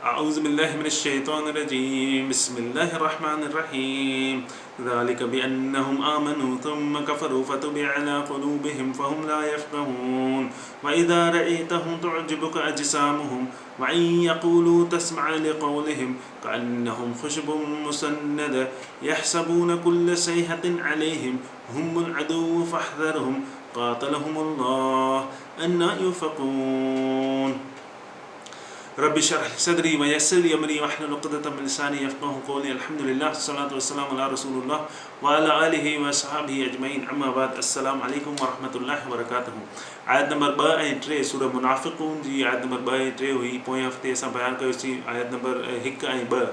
أعوذ بالله من الشيطان الرجيم بسم الله الرحمن الرحيم ذلك بأنهم آمنوا ثم كفروا فتبع على قلوبهم فهم لا يفقهون وإذا رأيتهم تعجبك أجسامهم وإن يقولوا تسمع لقولهم كأنهم خشب مسندة يحسبون كل صيحة عليهم هم العدو فاحذرهم قاتلهم الله أنى يؤفكون رب اشرح لي صدري ويسر لي امري واحلل عقدة من لساني يفقهوا قولي الحمد لله والصلاة والسلام على رسول الله وعلى آله وصحبه أجمعين أما بعد السلام عليكم ورحمة الله وبركاته आयत नंबर 2 ऐं 3 सूरह मुनाफ़िक़ून जी आयत नंबर 2 ऐं 3 हुई पोएं हफ़्ते असां बयानु कयोसीं आयत नंबर 1 ऐं 2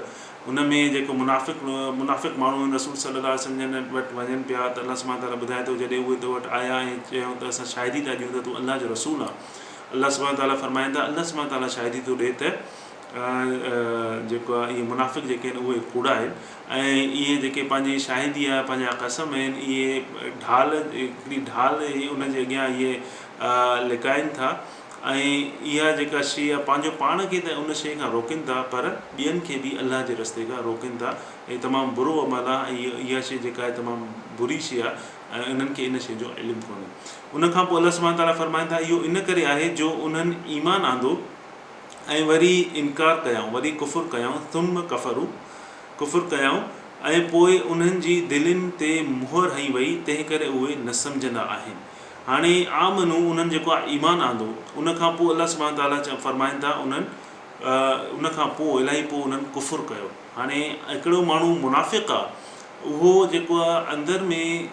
उन में जेको मुनाफ़िक़ माण्हू रसूल सल्लल्लाहु अलैहि वसल्लम वटि वञनि पिया त अल्लाह सुब्हानो तआला ॿुधाए थो जॾहिं उहे तो वटि आया ऐं चयूं त असां शाहिदी था ॾियूं त तूं अल्लाह जो रसूल आहे अल्लाह सुब्हानो तआला फरमाईंदा अल्लाह सुब्हानो तआला शाहिदी थो ॾिए त जेको आहे इहे मुनाफ़िक़ जेके आहिनि उहे कूड़ा आहिनि ऐं इहे जेके पंहिंजी शाहिदी आहे पंहिंजा क़सम आहिनि इहे हिकिड़ी ढाल उनजे अॻियां इहे लिकाइनि था ऐं इहा जेका शइ आहे पंहिंजो पाण खे त उन शइ खां रोकनि था पर ॿियनि खे बि अलाह जे रस्ते खां रोकनि था ऐं तमामु बुरो अमल आहे ऐं इहा शइ जेका आहे तमामु बुरी शइ आहे ऐं उन्हनि खे इन शइ जो इल्मु कोन्हे उनखां पोइ अल्लाह सुब्हानो तआला फरमाईंदा इहो इन करे आहे जो उन्हनि ईमान आंदो ऐं वरी इनकार कयऊं वरी कुफ़ुर कयऊं कुफ़ुर कयऊं ऐं पोइ उन्हनि जी दिलनि ते मुहर हई वई तंहिं करे उहे न सम्झंदा आहिनि हाणे आमनू उन्हनि जेको आहे ईमान आंदो उनखां पोइ अल्लाह सुब्हानो तआला फरमाइनि था उनखां पोइ इलाही पोइ उन्हनि कुफ़ुर कयो हाणे हिकिड़ो माण्हू मुनाफ़िक़ आहे उहो जेको आहे अंदरि में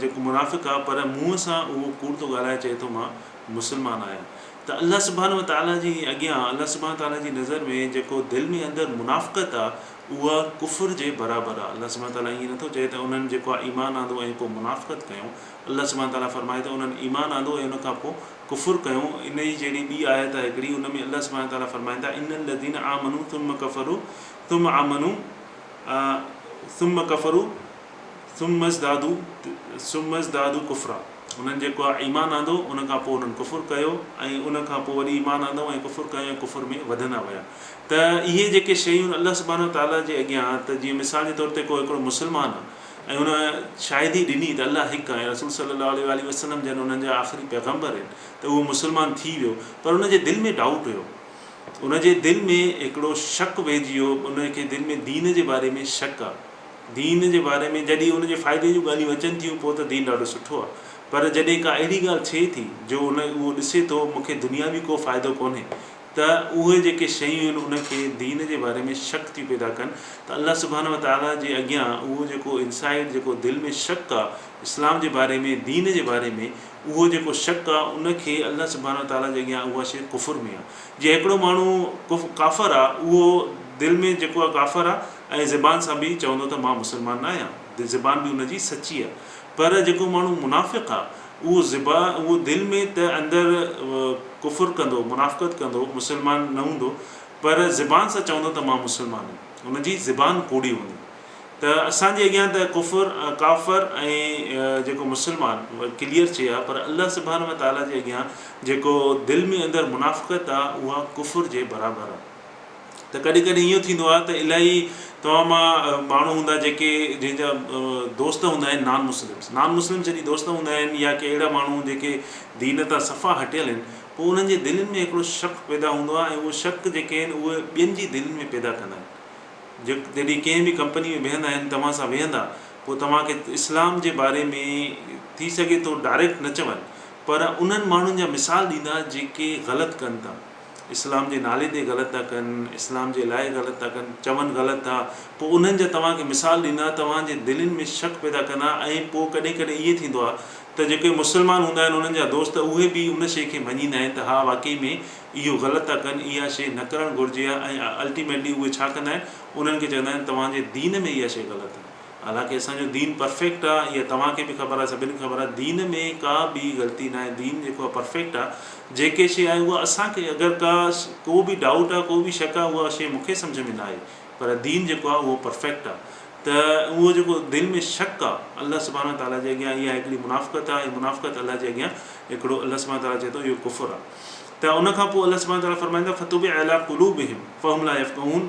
जेको मुनाफ़िक़ आहे पर मुंहं सां उहो कूड़ थो ॻाल्हाए चए थो मां मुस्लमान आहियां त अल्लाह सुब्हानो तआला जी अॻियां अल्लाह सुब्हानो तआला जी नज़र में जेको दिलि में अंदरि मुनाफ़िक़त आहे उहा कुफ़ुर जे बराबरि आहे अल्लाह सुब्हानो तआला ईअं नथो चए त उन्हनि जेको आहे ईमान आंदो ऐं पोइ मुनाफ़िक़त कयूं अल्लाह सुब्हानो तआला फरमाए त उन्हनि ईमान आंदो ऐं उनखां पोइ कुफ़ुर कयूं इन जी जहिड़ी ॿी आयत आहे हिकिड़ी उन में अल्लाह सुब्हानो तआला फरमाईंदा इन्नल लज़ीना आमनू थुम्म कफ़रू थुम्म इज़दादू कुफ़रा उन्हनि जेको आहे ईमान आंदो उनखां पोइ उन्हनि कुफ़ुर कयो ऐं उनखां पोइ वरी ईमान आंदो ऐं कुफ़ुर कयो ऐं कुफ़ुर में वधंदा विया त इहे जेके शयूं अल्लाह सुब्हानो तआला जे अॻियां त जीअं मिसाल जे तौर ते को हिकिड़ो मुस्लमान आहे ऐं उन शाहिदी ॾिनी त अल्लाह हिकु आहे रसूल सल्लल्लाहु अलैहि वसल्लम जन उन्हनि जा आख़िरी पैगम्बर आहिनि त उहो मुस्लमान थी वियो पर उनजे दिलि में डाउट हुयो उनजे दिलि में हिकिड़ो शक वेहिजी वियो उनखे दिलि में दीन जे बारे में शक आहे दीन जे बारे में जॾहिं उनजे फ़ाइदे जूं ॻाल्हियूं अचनि थियूं पोइ त दीन ॾाढो सुठो आहे पर जॾहिं का अहिड़ी ॻाल्हि थिए थी जो उहो ॾिसे थो मूंखे दुनिया बि को फ़ाइदो कोन्हे त उहे जेके शयूं आहिनि उनखे दीन जे बारे में शक थियूं पैदा कनि त अल्लाह सुब्हानो तआला जे अॻियां उहो जेको इनसाइड जेको दिलि में शक आहे इस्लाम जे बारे में दीन जे बारे में उहो जेको शक आहे उनखे अल्लाह सुब्हानो तआला जे अॻियां उहा शइ कुफ़ुर में आहे जीअं हिकिड़ो माण्हू काफ़र आहे उहो दिलि में जेको आहे काफ़र आहे ऐं ज़बान सां बि चवंदो त मां मुस्लमान न आहियां ज़बान बि उनजी सची आहे पर जेको माण्हू मुनाफ़िक़ आहे उहो दिलि में त अंदरि कुफ़ुर कंदो मुनाफ़िक़त कंदो मुस्लमान न हूंदो पर ज़बान सां चवंदो त मां मुस्लमान आहियां उनजी ज़बान कोड़ी हूंदी त असांजे अॻियां त काफ़र ऐं जेको मुस्लमान क्लियर चए आहे पर अल्लाह सुब्हानो तआला जे अॻियां जेको दिलि में अंदरि मुनाफ़िक़त आहे उहा कुफ़ुर जे बराबरि आहे त कॾहिं कॾहिं इहो थींदो आहे त इलाही तव्हां मां माण्हू हूंदा जेके जंहिंजा दोस्त हूंदा आहिनि नॉन मुस्लिम जॾहिं दोस्त हूंदा आहिनि या के अहिड़ा माण्हू जेके दीन तां सफ़ा हटियल आहिनि पोइ उन्हनि जे दिलनि में हिकिड़ो शक पैदा हूंदो आहे ऐं उहे शक जेके आहिनि उहे ॿियनि जी दिलनि में पैदा कंदा आहिनि जॾहिं कंहिं बि कंपनी में वेहंदा आहिनि तव्हां सां वेहंदा पोइ तव्हांखे इस्लाम जे बारे में थी सघे थो डायरेक्ट न चवनि पर उन्हनि माण्हुनि जा मिसाल ॾींदा जेके ग़लति कनि था इस्लाम जे नाले ते ग़लति था कनि इस्लाम जे लाइ ग़लति था कनि चवनि ग़लति था पोइ उन्हनि जा तव्हांखे मिसाल ॾींदा तव्हांजे दिलनि में शक पैदा कंदा ऐं पोइ कॾहिं कॾहिं इहे थींदो आहे त जेके मुस्लमान हूंदा आहिनि उन्हनि जा दोस्त उहे बि उन शइ खे मञींदा आहिनि त हा वाक़ई में इहो ग़लति था कनि इहा शइ न करणु घुरिजे आहे ऐं अल्टीमेटली उहे छा कंदा आहिनि उन्हनि खे चवंदा आहिनि तव्हांजे दीन में इहा शइ ग़लति आहे हालांकि असांजो दीन परफेक्ट आहे इहा तव्हांखे बि ख़बर आहे सभिनी खे ख़बर आहे दीन में का बि ग़लती न आहे दीन जेको आहे परफेक्ट आहे जेके शइ आहे उहा असांखे अगरि को बि डाउट आहे को बि शक आहे उहा शइ मूंखे सम्झ में न आहे पर दीन जेको आहे उहो परफेक्ट आहे त उहो जेको दिलि में शक आहे अल्लाह सुब्हानो तआला जे अॻियां इहा हिकिड़ी मुनाफ़िक़त आहे ऐं मुनाफ़िक़त अल्लाह जे अॻियां हिकिड़ो अल्लाह सुब्हानो तआला चए थो इहो कुफ़ुर आहे त त उनखां पोइ अल्लाह सुब्हानहू तआला फरमाईंदा फतुबि अला क़ुलूबिहिम फहुम ला यफ़क़हून।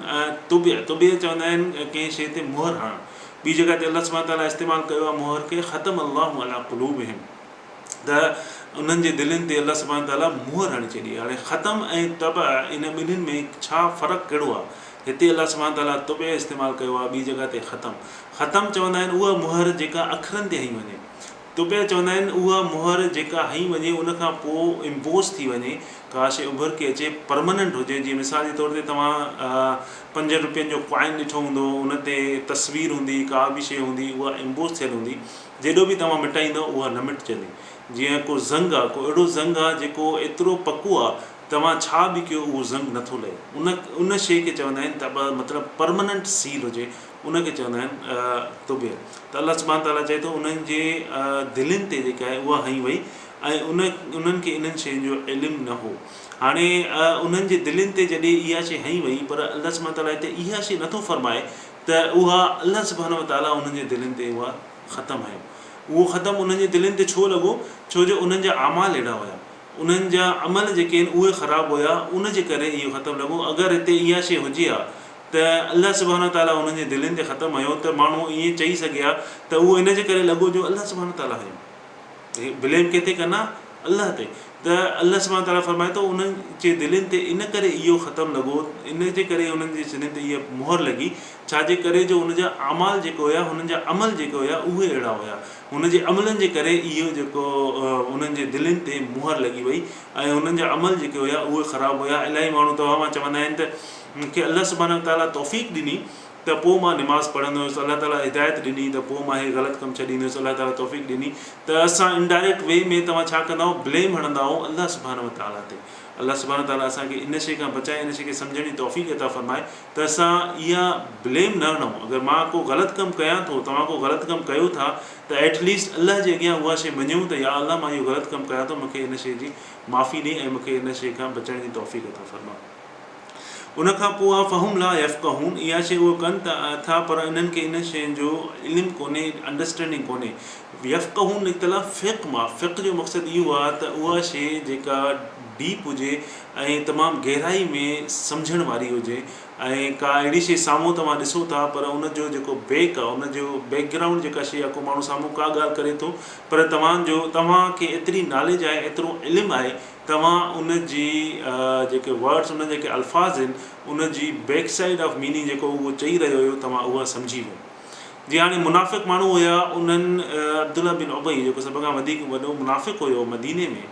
तुबि चवंदा आहिनि कंहिं शइ ते मुहर हणणु। ॿी जॻह ते अल्लाह सुब्हानहू तआला इस्तेमालु कयो आहे मुहर खे ख़तम अल्लाहु अला क़ुलूबिहिम, त उन्हनि जे दिलनि ते अल्लाह सुब्हानहू तआला मुहर हणी छॾी। हाणे ख़तम ऐं तब इन ॿिन्हिनि में छा फ़र्क़ु कहिड़ो आहे? हिते अल्लाह सुब्हानहू तआला तुबे इस्तेमालु कयो आहे, ॿी जॻह ते ख़तम चवंदा आहिनि उहा मुहर जेका अखरनि ते हई वञे। तुबे चवंदा आहिनि उहा मुहर जेका हई वञे उनखां पोइ इम्पोज़ थी वञे, का शइ उभर के अचे परमनेंट हुजे। जीअं मिसाल जे तौर ते तव्हां 5 रुपयनि जो कॉइन ॾिठो हूंदो, उन ते तस्वीर हूंदी, का बि शइ हूंदी, उहा इम्पोज़ थियल हूंदी, जेॾो बि तव्हां मिटाईंदो उहा न मिटिजंदी। जीअं को ज़ंग आहे, को अहिड़ो ज़ंग आहे जेको एतिरो पको आहे तव्हां छा बि कयो उहो ज़ंग नथो लहे। उन शइ खे चवंदा आहिनि त मतिलबु परमनेंट सील हुजे, उनखे चवंदा आहिनि तुबे। त अल्लाह सुब्हानहू तआला चए थो उन्हनि जे दिलनि ते जेका आहे उहा हई वई ऐं उन्हनि खे इन्हनि शयुनि जो इल्मु न हो। हाणे उन्हनि जे दिलनि ते जॾहिं इहा शइ हई वई, पर अल्लाह सुब्हानहू तआला हिते इहा शइ नथो फरमाए त उहा अल्लाह सुब्हानहू तआला उन्हनि जे दिलनि ते उहा ख़तमु आहे। उहो ख़तमु उन्हनि जे दिलनि ते छो लॻो? छो जो उन्हनि जा अमाल अहिड़ा हुया, उन्हनि जा अमल जेके आहिनि उहे ख़राबु हुया, उन जे करे इहो ख़तमु लॻो। अगरि हिते इहा शइ हुजे हा त अल्लाह सुब्हानहू तआला उन्हनि जे दिलनि ते ख़तमु हुयो त माण्हू ईअं चई सघे हा त उहो इन जे करे लॻो जो अल्लाह सुब्हानहू तआला हुयो। ब्लेम किथे कनि अल्लाह ते। त अल्लाह सुब्हानहू तआला फरमाए थो उन्हनि जे दिलनि ते इन करे इहो ख़तमु लॻो, इन जे करे उन्हनि जे दिलनि ते इहा मुहर लॻी, छाजे करे जो उनजा अमाल जेको हुया, हुननि जा अमल जेके हुया उहे अहिड़ा हुया। हुन जे अमलनि जे करे इहो जेको उन्हनि जे दिलनि ते मुहर लॻी वई ऐं उन्हनि जा अमल जेके हुया उहे ख़राबु हुया। इलाही माण्हू तव्हां मां चवंदा आहिनि त मूंखे अल्लाह सुब्हानहू तआला तौफ़ीक़ ॾिनी त पोइ मां निमाज़ पढ़ंदो हुयुसि, अल्लाह ताला हिदायत ॾिनी त पोइ मां इहे ग़लति कमु छॾींदुसि, अल्लाह ताला तौफ़ीक़ ॾिनी। त असां इनडायरेक्ट वे में तव्हां छा कंदा आहियो? ब्लेम हणंदा आहियो अल्लाह सुब्हानहू तआला ते। अल्लाह सुब्हानहू तआला असांखे इन शइ खां बचाए, इन शइ खे सम्झण जी तौफ़ीक़ अता फ़रमाए त असां इहा ब्लेम न हणूं। अगरि मां को ग़लति कमु कयां थो, तव्हां को ग़लति कमु कयो था, त एटलीस्ट अल्लाह जे अॻियां उहा शइ मञूं त या अल्लाह मां इहो ग़लति कमु कयां थो, मूंखे इन शइ जी माफ़ी ॾे ऐं मूंखे इन शइ खां बचण जी तौफ़ीक़ अता फ़रमाए। उनखां पोइ आहे फ़हुम ला यफ़क़हून। इहा शइ उहे कनि था पर इन्हनि खे इन शयुनि जो इल्मु कोन्हे, अंडरस्टैंडिंग कोन्हे। यफ़क़हून निकितल आहे फ़िक़्ह मां। फ़िक़्ह जो मक़सदु इहो आहे त उहा शइ जेका डीप हुजे ऐं तमामु गहराई में सम्झण वारी हुजे ऐं का अहिड़ी शइ साम्हूं तव्हां ॾिसो था पर उनजो जेको बैक आहे, उनजो बैकग्राउंड जेका शइ आहे, को माण्हू साम्हूं का ॻाल्हि करे थो पर तव्हांखे एतिरी नॉलेज आहे, एतिरो इल्मु आहे, तव्हां उनजी जेके वर्ड्स, उन जेके अल्फाज़ आहिनि, उनजी बैक साइड ऑफ मीनिंग जेको उहो चई रहियो हुयो तव्हां उहा सम्झी वियो। जीअं हाणे मुनाफ़िक़ माण्हू हुया, उन्हनि अब्दुल्ला बिन उबई जेको सभ खां वधीक वॾो मुनाफ़िक़ हुयो मदीने में,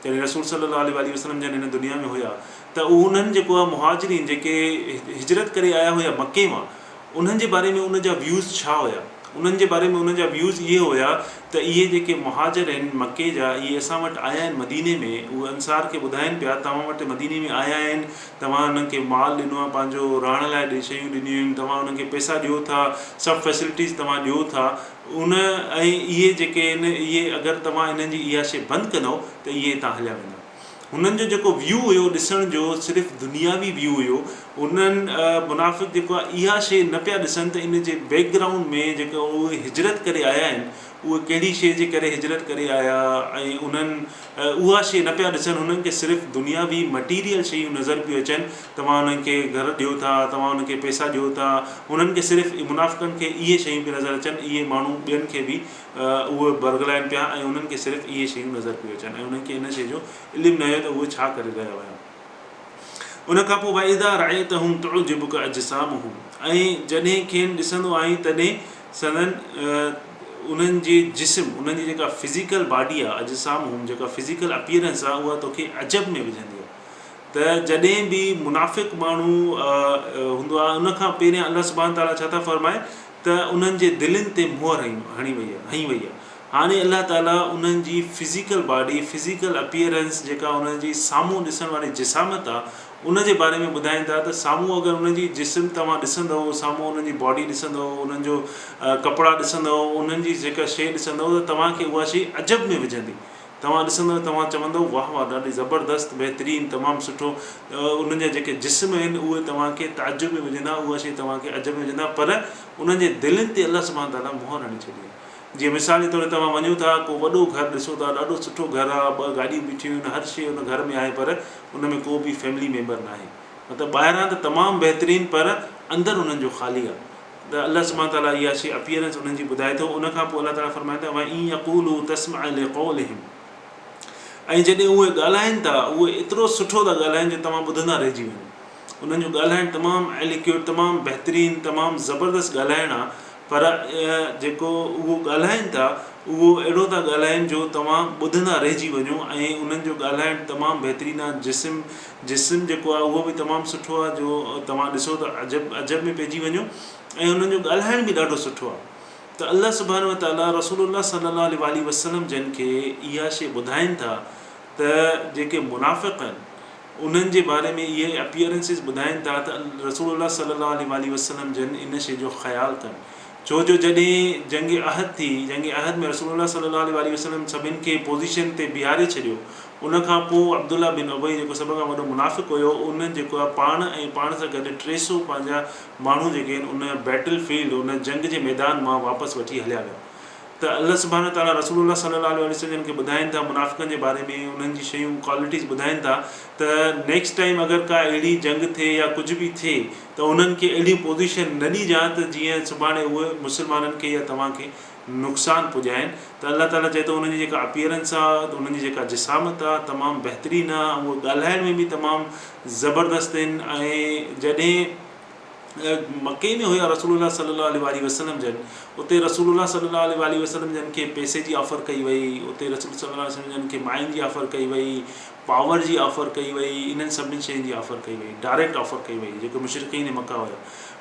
जॾहिं रसूल सल्लल्लाहु अलैहि वसल्लम जन हिन दुनिया में हुया, त उन्हनि जेको आहे मुहाजिरीन जेके हिजरत करे आया हुया मके मां, उन्हनि जे बारे में उन जा व्यूज़ छा हुया? उन्हनि जे बारे में उन जा व्यूज़ इहे हुया त इहे जेके मुहाजिर आहिनि मके जा, इहे असां वटि आया आहिनि मदीने में, उहे अंसार खे ॿुधाइनि पिया तव्हां वटि मदीने में आया आहिनि, तव्हां उन्हनि खे माल ॾिनो आहे, पंहिंजो रहण लाइ शयूं ॾिनियूं आहिनि, तव्हां उन्हनि खे पैसा ॾियो था, सभु फैसिलिटीज़ तव्हां ॾियो था। ऐं इहे जेके आहिनि, इहे अगरि तव्हां इन्हनि जी इहा शइ बंदि कंदव त इहे हितां हलिया वेंदा। हुननि जो जेको व्यू हुयो ॾिसण जो, सिर्फ़ु दुनियावी व्यू हुयो। उन्हनि मुनाफ़िक़ जेको आहे इहा शइ न पिया ॾिसनि त इन जे बैकग्राउंड में जेको उहे हिजरत करे आया आहिनि, उहे कहिड़ी शइ जे करे हिजरत करे आया ऐं उन्हनि उहा शइ न पिया ॾिसनि। उन्हनि खे सिर्फ़ु दुनियावी मटीरियल शयूं नज़र पियूं अचनि, तव्हां उन्हनि खे घर ॾियो था, तव्हां उन्हनि खे पैसा ॾियो था, उन्हनि खे सिर्फ़ु मुनाफ़िक़नि खे इहे शयूं पियूं नज़र अचनि। इहे माण्हू ॿियनि खे बि उहे बरगलाइनि पिया ऐं उन्हनि खे सिर्फ़ु इहे शयूं नज़र पियूं अचनि ऐं उन्हनि खे इन शइ जो इल्मु न हुयो त उहे छा करे रहिया हुया। उनखां पोइ वाइदा रअयतहुम तुअजिबुक अजसामुहुम, ऐं जॾहिं खेनि ॾिसंदो आहीं तॾहिं सदन उन्हनि जे जिस्म, उन्हनि जी जेका फिज़िकल बॉडी आहे, अजसामुहुम जेका फिज़िकल अपीयरेंस आहे, उहा तोखे अजब में विझंदी आहे। त जॾहिं बि मुनाफ़िक़ माण्हू हूंदो आहे, उनखां पहिरियां अल्लाह सुब्हानहू तआला छा था फ़रमाए त उन्हनि जे दिलनि ते मुहर हणी वई आहे। हाणे अल्लाह ताला उन्हनि जी फिज़िकल बॉडी, फिज़िकल अपीयरेंस जेका उन्हनि जी साम्हूं ॾिसण वारी जिसामत आहे, उन जे बारे में ॿुधाइनि था त साम्हूं अगरि उन्हनि जी जिस्म तव्हां ॾिसंदव, साम्हूं उन्हनि जी बॉडी ॾिसंदव, उन्हनि जो कपिड़ा ॾिसंदव, उन्हनि जी जेका शइ ॾिसंदव त तव्हांखे उहा शइ अजब में विझंदी। तव्हां ॾिसंदव, तव्हां चवंदव वाह वाह, ॾाढी ज़बरदस्त, बहितरीनु, तमामु सुठो। उन्हनि जा जेके जिस्म आहिनि उहे तव्हांखे ताजुब में विझंदा, उहा शइ तव्हांखे अजब में विझंदा, पर उन्हनि जे दिलनि ते अल्लाह सुब्हानहू तआला मुहर हणी छॾी। जीअं मिसाल जे तौर ते तव्हां वञो था को वॾो घरु ॾिसो था, ॾाढो सुठो घरु आहे, 2 गाॾियूं बीठियूं आहिनि, हर शइ उन घर में आहे, पर उन में को बि फैमिली मेंबर न आहे। मतिलबु ॿाहिरां त तमामु बहितरीनु, पर अंदरि उन्हनि जो ख़ाली आहे। त अल्लाह सुब्हानहू ताला इहा शइ अपीयरेंस उन्हनि जी ॿुधाए थो। उनखां पोइ अल्लाह ताला फरमाए थो वई यक़ूलू तस्मा लिक़ौलिहिम, ऐं जॾहिं उहे ॻाल्हाइनि था उहे एतिरो सुठो था ॻाल्हाइनि जो तव्हां ॿुधंदा रहिजी वञो। उन्हनि जो ॻाल्हाइणु तमामु एलिक्यूट, तमामु बहितरीनु, तमामु ज़बरदस्त ॻाल्हाइणु आहे, पर जेको उहो ॻाल्हाइनि था उहो अहिड़ो था ॻाल्हाइनि जो तव्हां ॿुधंदा रहिजी वञो। ऐं उन्हनि जो ॻाल्हाइणु तमामु बहितरीनु आहे। जिस्म जेको आहे उहो बि तमामु सुठो आहे, जो तव्हां ॾिसो त अजब में पइजी वञो। ऐं उन्हनि जो ॻाल्हाइण बि ॾाढो सुठो आहे। त अल्लाह सुब्हानहू ताला रसूलुल्लाह सल्लल्लाहु अलैहि वसल्लम जिन खे इहा शइ ॿुधाइनि था त जेके मुनाफ़िक़ आहिनि उन्हनि जे बारे में इहे अपीयरेंसिस ॿुधाइनि था त रसूलुल्लाह सल्लल्लाहु अलैहि वसल्लम जिन इन शइ जो ख़्यालु कनि। छो जो जॾहिं जंग अहद थी, जंग अहद में रसूलुल्लाह सल्लल्लाहु अलैहि वसल्लम सभिनि खे पोज़ीशन ते बीहारे छॾियो। उनखां पोइ अब्दुल्ला बिन उबई जेको सभ खां वॾो मुनाफ़िक़ हुयो, उन जेको आहे पाण ऐं पाण सां गॾु 300 पंहिंजा माण्हू जेके आहिनि उन बैटल फील्ड, उन जंग जे मैदान मां वापसि वठी हलिया विया। त अल्लाह सुब्हानहू ताला रसूलुल्लाह सल्लल्लाहु अलैहि वसल्लम खे ॿुधाइनि था मुनाफ़िक़नि जे बारे में, उन्हनि जी शयूं क्वालिटीज़ ॿुधाइनि था त नेक्स्ट टाइम अगरि का अहिड़ी जंग थिए या कुझु बि थिए त उन्हनि खे अहिड़ी पोज़ीशन न ॾिजां त जीअं सुभाणे उहे मुस्लमाननि खे या तव्हांखे नुक़सानु पुॼाइनि। त अल्लाह ताला चए थो उन्हनि जी जेका अपीयरेंस आहे, उन्हनि जी जेका जिसामत आहे तमामु बहितरीनु आहे, उहो ॻाल्हाइण में बि तमामु ज़बरदस्त आहिनि। ऐं जॾहिं मके में हुया रसूलुल्लाह सल्लल्लाहु अलैहि वसल्लम जन, उते रसूलुल्लाह सल्लल्लाहु अलैहि वसल्लम जन खे पैसे जी ऑफर कई वई, उते रसूल सल्लल्लाहु अलैहि वसल्लम जन खे माइन जी ऑफर कई वई, पावर जी ऑफर कई वई, इन्हनि सभिनी शयुनि जी ऑफर कई वई, डायरेक्ट ऑफर कई वई, जेके मुशरिकीन मक्का हुया।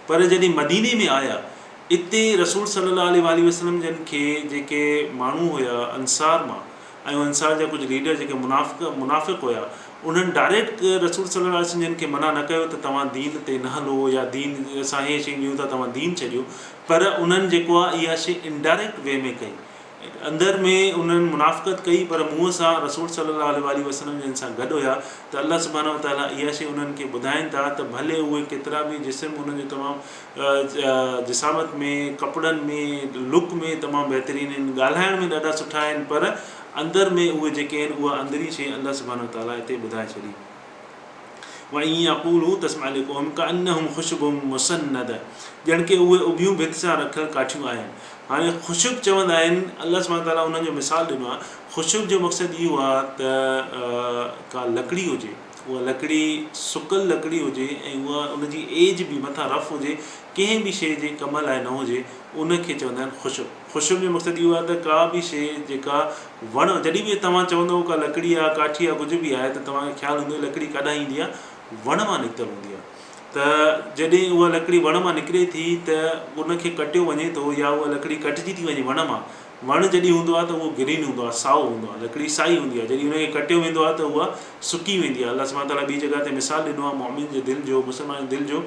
पर जॾहिं मदीने में आया, इते रसूल सल्लल्लाहु अलैहि वसल्लम जन खे जेके माण्हू हुया अंसार मां, ऐं अंसार जा कुझु लीडर जेके मुनाफ़िक़ हुया, उन्हनि डायरेक्ट रसूल सल्लल्लाहु अलैहि वसल्लम जन खे मना न कयो त तव्हां दीन ते न हलो या दीन असां इहे शयूं ॾियूं था तव्हां दीन छॾियो। पर उन्हनि जेको आहे इहा शइ इनडायरेक्ट वे में कई, अंदरि में उन्हनि मुनाफ़िक़त कई, पर मुंहं सां रसूल सल्लल्लाहु अलैहि वसल्लम जन सां गॾु हुया। त अल्लाह सुब्हानहू ताला इहा शइ उन्हनि खे ॿुधाइनि था त भले उहे केतिरा बि जिस्म उन्हनि जो तमामु जिसामत में, कपिड़नि में, लुक में तमामु बहितरीनु आहिनि, ॻाल्हाइण में ॾाढा सुठा आहिनि, पर अंदरि में उहे जेके आहिनि उहा अंदरी शइ अल्लाह सुब्हानहू ताला हिते ॿुधाए छॾी। वई यक़ूलू तस्मा लिक़ौलिहिम कअन्नहुम खुशबुम मुसन्नद, ॼण के उहे उभियूं भित सां रखियल काठियूं आहिनि। हाणे ख़ुशब चवंदा आहिनि, अल्लाह सुब्हानहू ताला उन्हनि जो मिसाल ॾिनो आहे। ख़ुशब जो मक़सदु इहो आहे त का लकड़ी हुजे, उहा लकड़ी सुकल लकड़ी हुजे ऐं उहा उनजी एज बि मथां रफ़ हुजे, कंहिं बि शइ जे कम लाइ न हुजे, उनखे चवंदा आहिनि ख़ुशब। ख़ुशब जो मक़सदु इहो आहे त का बि शइ जेका वण, जॾहिं बि तव्हां चवंदव का लकड़ी आहे, काठी आहे, कुझु बि आहे, त तव्हांखे ख़्यालु हूंदो लकड़ी काॾां ईंदी आहे, वण मां निकितल हूंदी आहे। त जॾहिं उहा लकड़ी वण मां निकिरे थी त उनखे कटियो वञे थो, या उहा लकड़ी कटिजी थी वञे वण मां, वण जॾहिं हूंदो आहे त उहो ग्रीन हूंदो आहे, साओ हूंदो आहे, लकड़ी साई हूंदी आहे। जॾहिं उनखे कटियो वेंदो आहे त उहा सुकी वेंदी आहे। अल्लाह सुब्हानहू ताला ॿी जॻह ते मिसाल ॾिनो आहे मोमिन जे दिलि जो, मुस्लमान जे दिलि जो,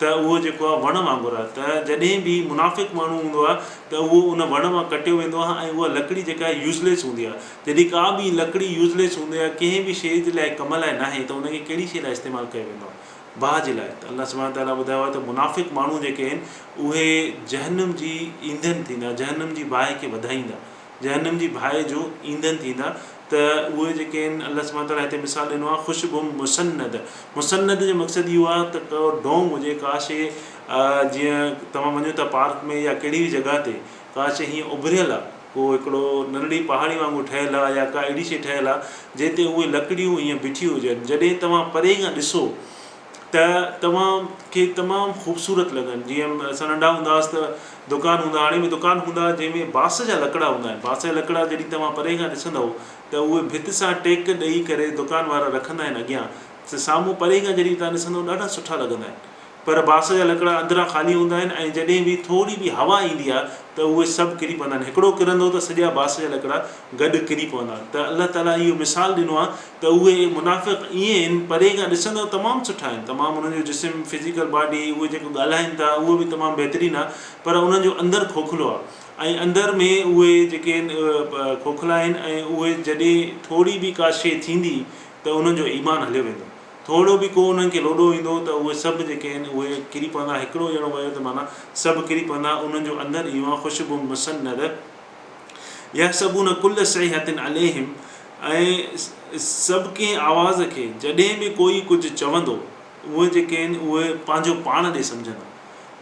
त उहो जेको आहे वण वांगुरु आहे। त जॾहिं बि मुनाफ़िक़ माण्हू हूंदो आहे त उहो उन वण मां कटियो वेंदो आहे, ऐं उहा लकड़ी जेका आहे यूज़लेस हूंदी आहे। जॾहिं का बि लकड़ी यूज़लेस हूंदी आहे, कंहिं बि शइ जे लाइ कम लाइ न आहे, त उनखे कहिड़ी शइ लाइ इस्तेमालु कयो वेंदो आहे? बाहि जे लाइ। त अल्लाह सुब्हानहू ताला ॿुधायो आहे त मुनाफ़िक़ माण्हू जेके आहिनि उहे जहन्नम जी ईंधन थींदा, जहन्नम जी बाहि खे वधाईंदा, जहन्नम जी बाहि जो ईंधन थींदा। त उहे जेके आहिनि, अल्लाह सुब्हानहू ताला हिते मिसाल ॾिनो आहे ख़ुशबुम मुसन्नद। मुसन्नद जो मक़सदु इहो आहे त को डोम हुजे, का शइ जीअं तव्हां वञो था पार्क में या कहिड़ी बि जॻह ते, का शइ हीअं उभरियल आहे, को हिकिड़ो नंढड़ी पहाड़ी वांगुरु ठहियलु आहे, या का अहिड़ी शइ ठहियलु आहे जिते उहे लकड़ियूं हीअं बीठियूं हुजनि। जॾहिं तव्हां परे खां ॾिसो त तव्हांखे तमामु ख़ूबसूरत लॻनि। जीअं असां नंढा हूंदा हुआसीं त दुकान हूंदा, हाणे बि दुकान हूंदा जंहिंमें बांस जा लकड़ा हूंदा आहिनि। बांस जा लकड़ा जॾहिं तव्हां परे खां ॾिसंदव त उहे भित सां टेक ॾेई करे दुकान वारा रखंदा आहिनि अॻियां, त साम्हूं परे खां जॾहिं तव्हां ॾिसंदव ॾाढा सुठा लॻंदा आहिनि। पर बांस जा लकड़ा अंदरां ख़ाली हूंदा आहिनि, ऐं जॾहिं बि थोरी बि हवा ईंदी आहे त उहे सभु किरी पवंदा आहिनि। हिकिड़ो किरंदो त सॼा बांस जा लकड़ा गॾु किरी पवंदा। त अल्लाह ताला इहो मिसाल ॾिनो आहे त उहे मुनाफ़िक़ ईअं आहिनि, परे खां ॾिसंदव तमामु सुठा आहिनि, तमामु उन्हनि जो जिस्म, फिज़िकल बॉडी, उहे जेको ॻाल्हाइनि था उहो बि तमामु बहितरीनु आहे, पर उन्हनि जो अंदरु खोखलो आहे। ऐं अंदरि में उहे जेके आहिनि खोखला आहिनि, ऐं उहे जॾहिं थोरी बि का शइ थींदी त उन्हनि जो ईमान हलियो वेंदो। थोरो बि को उन्हनि खे लोॾो ईंदो त उहे सभु जेके आहिनि उहे किरी पवंदा। हिकिड़ो ॼणो वियो त माना सभु किरी पवंदा। उन्हनि जो अंदरि इहो आहे ख़ुशबू मुसन्नद, यहसबून कुल्ल सैहतिन अलैहिम, ऐं सभु कंहिं आवाज़ खे जॾहिं बि कोई कुझु चवंदो उहे जेके आहिनि उहे पंहिंजो पाण ॾे सम्झंदा।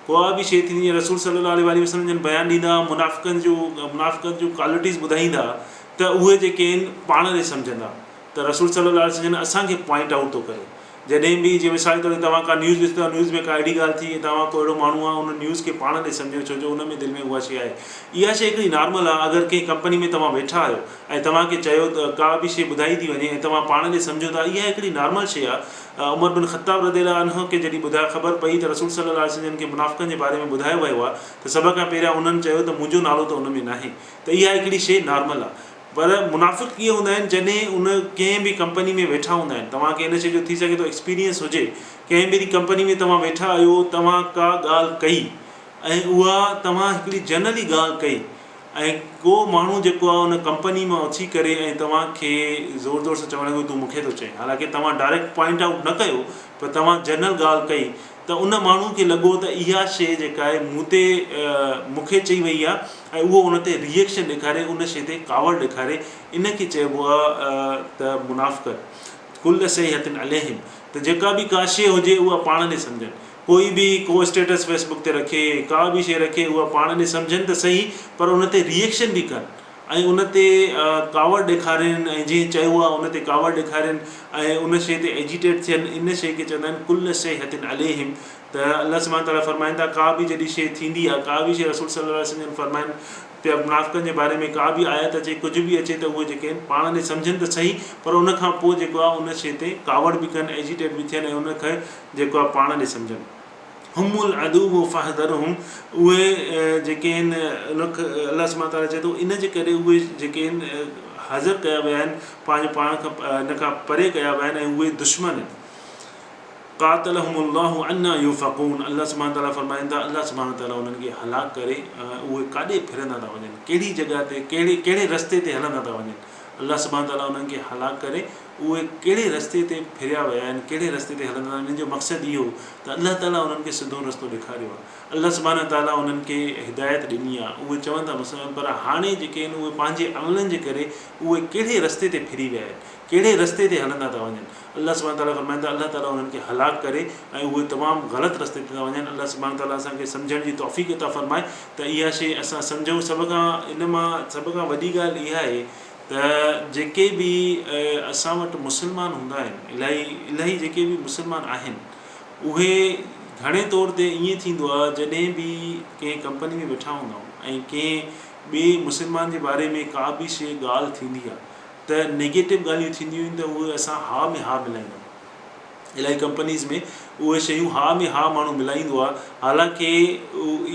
को बि शइ थींदी आहे, रसूल सल्लल्लाहु अलैहि वसल्लम जन बयानु ॾींदा, मुनाफ़िक़नि जूं क्वालिटीज़ ॿुधाईंदा त उहे जेके आहिनि पाण ॾे सम्झंदा। त रसूल सल्लल्लाहु अलैहि वसल्लम असांखे पॉइंट आउट थो करे। जॾहिं बि जीअं मिसाल तौर ते तव्हां का न्यूज़ ॾिसंदा, न्यूज़ में का अहिड़ी ॻाल्हि थी, तव्हां को अहिड़ो माण्हू आहे उन न्यूज़ खे पाण ॾे सम्झो, छो जो उन में दिलि में उहा शइ आहे। इहा शइ हिकिड़ी नॉर्मल आहे। अगरि कंहिं कंपनी में तव्हां वेठा आहियो ऐं तव्हांखे चयो त का बि शइ ॿुधाई थी वञे ऐं तव्हां पाण ॾे सम्झो था, इहा हिकिड़ी नॉर्मल शइ आहे। उमर बिन ख़त्ताब रज़ियल्लाहु अन्हु खे जॾहिं ख़बर पई त रसूल सल्लल्लाहु अलैहि वसल्लम खे मुनाफ़िक़नि जे बारे में ॿुधायो वियो आहे, त सभ खां पहिरियां उन्हनि चयो त मुंहिंजो नालो त उन में न आहे। त इहा हिकिड़ी शइ नॉर्मल आहे। पर मुनाफ़िक़ कीअं हूंदा आहिनि, जॾहिं उन कंहिं बि कंपनी में वेठा हूंदा आहिनि, तव्हांखे इन शइ जो थी सघे थो एक्सपीरियंस हुजे, कंहिं बि कंपनी में तव्हां वेठा आहियो, तव्हां का ॻाल्हि कई ऐं उहा तव्हां हिकिड़ी जनरली ॻाल्हि कई ऐं को माण्हू जेको आहे उन कंपनी मां उथी करे ऐं तव्हांखे ज़ोर ज़ोर सां चवणु लॻो तूं मूंखे थो चए, हालांकि तव्हां डायरेक्ट पॉइंट आउट न कयो, पर तव्हां जनरल ॻाल्हि कई, त उन माण्हू खे लॻो त इहा शइ जेका आहे मूंखे चई वई आहे ऐं उहो उन ते रिएक्शन ॾेखारे, उन शइ ते कावड़ ॾेखारे। इन खे चइबो आहे त मुनाफ़िक़ कुल्ल सैहतिन अलैहिम। त जेका बि का शइ हुजे उहा पाण ॾे सम्झनि। कोई बि को स्टेटस फेसबुक ते रखे, का बि शइ रखे, उहा पाण ॾे सम्झनि त सही, पर उन ते रिएक्शन बि कनि ऐं उन ते कावड़ ॾेखारीनि ऐं जीअं चयो आहे उन ते कावड़ ॾेखारीनि ऐं उन शइ ते एजिटेट थियनि। इन शइ खे चवंदा आहिनि कुल्ल सैहतिन अलैहिम। त अल्लाह सुब्हानहू तआला फरमाइनि था, का बि जॾहिं शइ थींदी आहे, का बि शइ रसूल सल्लल्लाहु अलैहि वसल्लम फरमाइनि पिया मुनाफ़िक़नि जे बारे में, का बि आयत अचे, कुझु बि अचे, त उहे जेके आहिनि पाण ॾे सम्झनि त सही, पर उन खां पोइ जेको आहे उन शइ ते कावड़ बि कनि, एजिटेट बि थियनि ऐं उनखे जेको आहे पाण ॾे सम्झनि। हुमुल अदू फ़हदरहुम, उहे जेके आहिनि उनखे अल्लाह सुब्हानहू तआला चए थो इन जे करे उहे जेके आहिनि हाज़िर कया विया आहिनि, पंहिंजे पाण खां इन खां परे कया विया आहिनि ऐं उहे दुश्मन आहिनि। क़ातलहुमुल्लाहु अन्ना युफ़कून, अल्लाह सुब्हानहू तआला फरमाइनि था, अल्लाह सुब्हानहू तआला उन्हनि खे हलाक करे उहे काॾे फिरंदा था वञनि, कहिड़ी जॻह ते, कहिड़े रस्ते ते हलंदा था वञनि। अल्लाह सुब्हानहू तआला उन्हनि खे हलाक करे उहे कहिड़े रस्ते ते फिरिया विया आहिनि, कहिड़े रस्ते ते हलंदा आहिनि। हिन जो मक़सदु इहो त अल्लाह ताला उन्हनि खे सिधो रस्तो ॾेखारियो आहे। अल्लाह सुब्हानहू तआला उन्हनि खे हिदायत ॾिनी आहे। उहे चवनि था मुस्लमान, पर हाणे जेके आहिनि उहे पंहिंजे अमलनि जे करे उहे कहिड़े रस्ते ते फिरी विया आहिनि, कहिड़े रस्ते ते हलंदा था वञनि। अल्लाह सुब्हानहू तआला फरमाइनि था, अल्लाह ताला उन्हनि खे हलाक करे ऐं उहे तमामु ग़लति रस्ते ते था वञनि। अल्लाह सुब्हानहू तआला असांखे सम्झण जी तौफ़ीक़ अता फ़रमाए त इहा शइ असां सम्झूं। सभ खां वॾी ॻाल्हि इहा आहे त जेके बि असां वटि मुस्लमान हूंदा आहिनि, इलाही जेके बि मुस्लमान आहिनि, उहे घणे तौर ते ईअं थींदो आहे जॾहिं बि कंहिं कंपनी में वेठा हूंदा आहियूं ऐं कंहिं ॿिए मुस्लमान जे बारे में का बि शइ ॻाल्हि थींदी आहे त नेगेटिव ॻाल्हियूं थींदियूं आहिनि, त उहे असां हा में हा मिलाईंदा आहियूं। इलाही कंपनीज़ में उहे शयूं हा में हा माण्हू मिलाईंदो आहे, हालांकि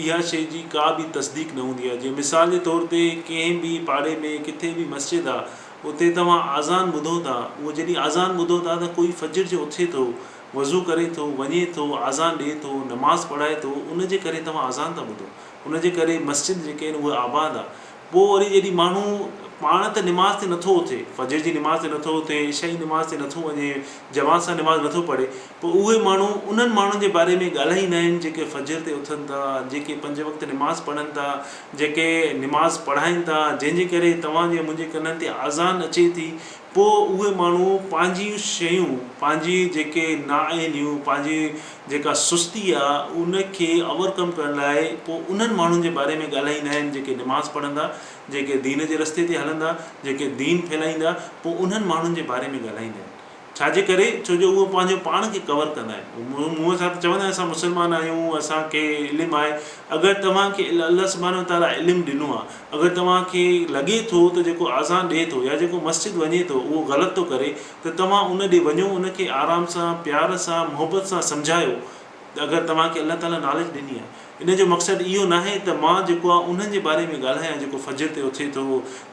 इहा शइ जी का बि तस्दीक न हूंदी आहे। जीअं मिसाल जे तौर ते कंहिं बि पाड़े में किथे बि मस्जिद आहे, उते तव्हां आज़ान ॿुधो था, उहो जॾहिं आज़ान ॿुधो था त कोई फजर जो उथे थो, वज़ू करे थो, वञे थो, आज़ान ॾिए थो, नमाज़ पढ़ाए थो, उनजे करे तव्हां आज़ान था ॿुधो, उनजे करे मस्जिद जेके आहिनि उहे आबाद आहे। पोइ वरी जॾहिं माण्हू पाण त निमाज़ ते नथो उथे, फजर जी निमाज़ ते नथो उथे, इशा जी निमाज़ ते नथो वञे, जमात सां निमाज़ नथो पढ़े, पोइ उहे माण्हू उन्हनि माण्हुनि जे बारे में ॻाल्हाईंदा आहिनि जेके फजर ते उथनि था, जेके 5 वक़्त निमाज़ पढ़नि था, जेके निमाज़ पढ़ाइनि था, जंहिंजे करे तव्हांजे मुंहिंजे कननि ते आज़ान अचे थी। पोइ उहे माण्हू पंहिंजी शयूं, पंहिंजी जेके नाअहलियूं, पंहिंजी जेका सुस्ती आहे उनखे ओवरकम करण लाइ पोइ उन्हनि माण्हुनि जे बारे में ॻाल्हाईंदा आहिनि जेके निमाज़ पढ़ंदा, जेके दीन जे रस्ते ते हलंदा, जेके दीन फैलाईंदा, पोइ उन्हनि माण्हुनि जे बारे में ॻाल्हाईंदा आहिनि। छाजे करे? छो जो उहो पंहिंजो पाण खे कवर कंदा आहिनि। मुंहं सां त चवंदा आहिनि असां मुस्लमान आहियूं, असांखे इल्मु आहे। अगरि तव्हांखे अल्लाह सुब्हानहू तआला इल्मु ॾिनो आहे, अगरि तव्हांखे लॻे थो त जेको आज़ान ॾिए थो या जेको मस्जिद वञे थो उहो ग़लति थो करे, त तव्हां उन ॾे वञो, उनखे आराम सां, प्यार सां, मुहबत सां सम्झायो। अगरि तव्हांखे अल्लाह ताला नॉलेज ॾिनी आहे, इन जो मक़सदु इहो न आहे त मां जेको आहे उन्हनि जे बारे में ॻाल्हायां जेको फजर ते उथे थो,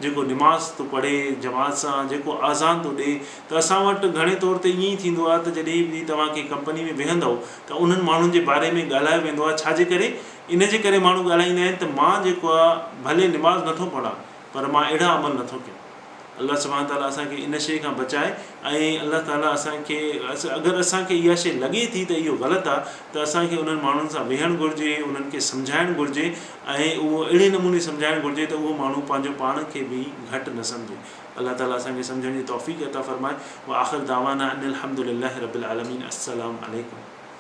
जेको निमाज़ थो पढ़े जमात सां, जेको आज़ान थो ॾिए। त असां वटि घणे तौर ते ईअं ई थींदो आहे त जॾहिं बि तव्हां कंहिं कंपनी में वेहंदव त उन्हनि माण्हुनि जे बारे में ॻाल्हायो वेंदो आहे। छाजे करे? इन जे करे माण्हू ॻाल्हाईंदा आहिनि त मां जेको आहे भले निमाज़ नथो पढ़ां, पर मां अहिड़ा अमल नथो कयां, अल्लाह सुभाणे ताला असांखे इन शइ खां बचाए ऐं अल्लाह ताला असांखे अगरि असांखे इहा शइ लॻे थी त इहो ग़लति आहे त असांखे उन्हनि माण्हुनि सां वेहणु घुरिजे, उन्हनि खे सम्झाइणु घुरिजे ऐं उहो अहिड़े नमूने सम्झाइणु घुरिजे त उहो माण्हू पंहिंजो पाण खे बि घटि न सम्झे। अल्लाह ताला असांखे सम्झण जी तौफ़ीक़ अता फ़रमाए। व आख़िर दावाना अनिल हम्दुलिल्लाहि रब्बिल आलमीन। अस्सलामु अलैकुम।